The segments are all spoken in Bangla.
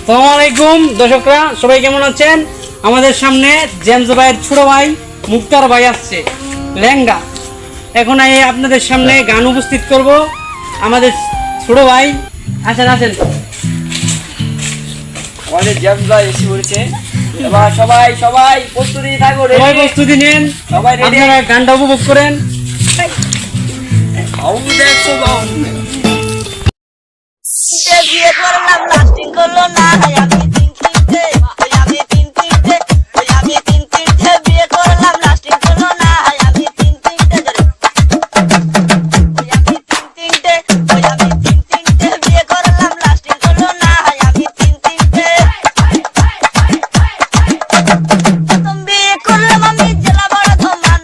আসসালামু আলাইকুম দর্শকরা, সবাই কেমন আছেন? আমাদের সামনে জেমস ভাইয়ের ছোট ভাই মুক্তার ভাই আসছে লেঙ্গা। এখন আপনাদের সামনে গান উপস্থিত করব। আমাদের ছোট ভাই আসেন আসেন। আমাদের জেমস ভাই এসে পড়েছে। এবার সবাই সবাই প্রস্তুতি থাকো, সবাই প্রস্তুতি নেন, সবাই রেডি, আপনারা গানটা উপভোগ করেন। বিয়ে করলাম লাস্টিং করলো না, আমি তিন তিনটে বিয়ে করলাম লাস্টিং করলো না, আমি তিন তিনটে বিয়ে করলাম লাস্টিং করলো না, আমি তিন তিনটে। প্রথম বিয়ে করলাম আমি জেলা বর্ধমান,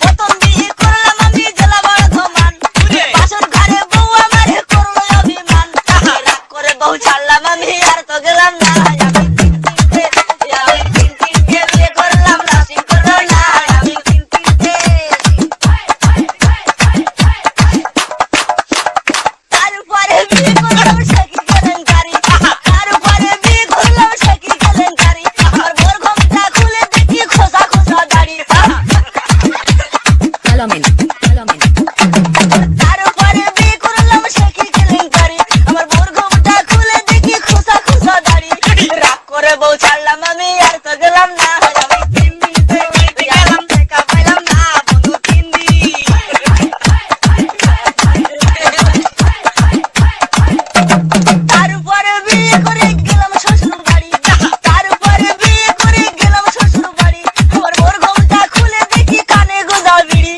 প্রথম বিয়ে করলাম আমি জেলা বর্ধমান। বাসর ঘরে বউ আমার করলো অভিমান, রাগ করে বউ ছাড়লাম আমি আর তো গেলাম না, আমি তিন তিনটে বিয়ে করলাম লাস্টিং করলো না, আমি তিন তিনটে। তারপরে বিয়ে করলাম সখী কেলেঙ্কারি, তারপরে বিয়ে করলাম সখী কেলেঙ্কারি। আমার বোর ঘোমটা খুলে দেখি খোসা খোসা দাড়ি। তারপরে বিয়ে করলাম সখী কেলেঙ্কারি, আমার বোর ঘোমটা খুলে দেখি খোসা খোসা দাড়ি। রাগ করে বউ ছাড়লাম আমি আর তো গেলাম না, আমি তিন দিন গেলাম দেখা পাইলাম না বন্ধু তিন দিন। তারপরে বিয়ে করে গেলাম শ্বশুর বাড়ি, তারপরে বিয়ে করে গেলাম শ্বশুর বাড়ি। আমার বোর ঘোমটা খুলে দেখি কানে গোজা বিড়ি।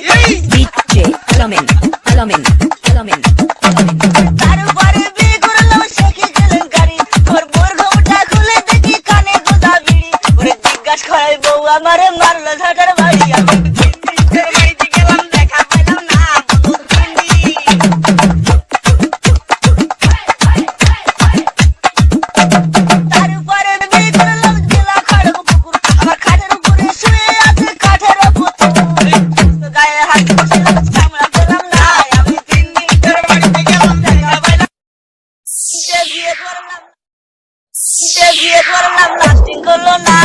তারপরে বিয়ে করলাম সখী কেলেঙ্কারি, আমার বোর ঘোমটা খুলে দেখি কানে গোজা বিড়ি। ওরে জিজ্ঞাস করাই বউ আমারে মারলো ঝাটার বাড়ি, আমি তিন দিনের বাড়িতে গেলাম দেখা পাইলাম না বন্ধু তিন দিন। তারপরে বিয়ে করলাম জেলা খড়গপুকুর, আমার খাটের উপরে শুয়ে আছে কাঠের পুতুল। তো গায়ে হাত বসিলাম চামড়া পেলাম না, আমি তিন দিনের বাড়িতে গেলাম দেখা পাইলাম। বিয়ে করলাম লাস্টিং করলো না,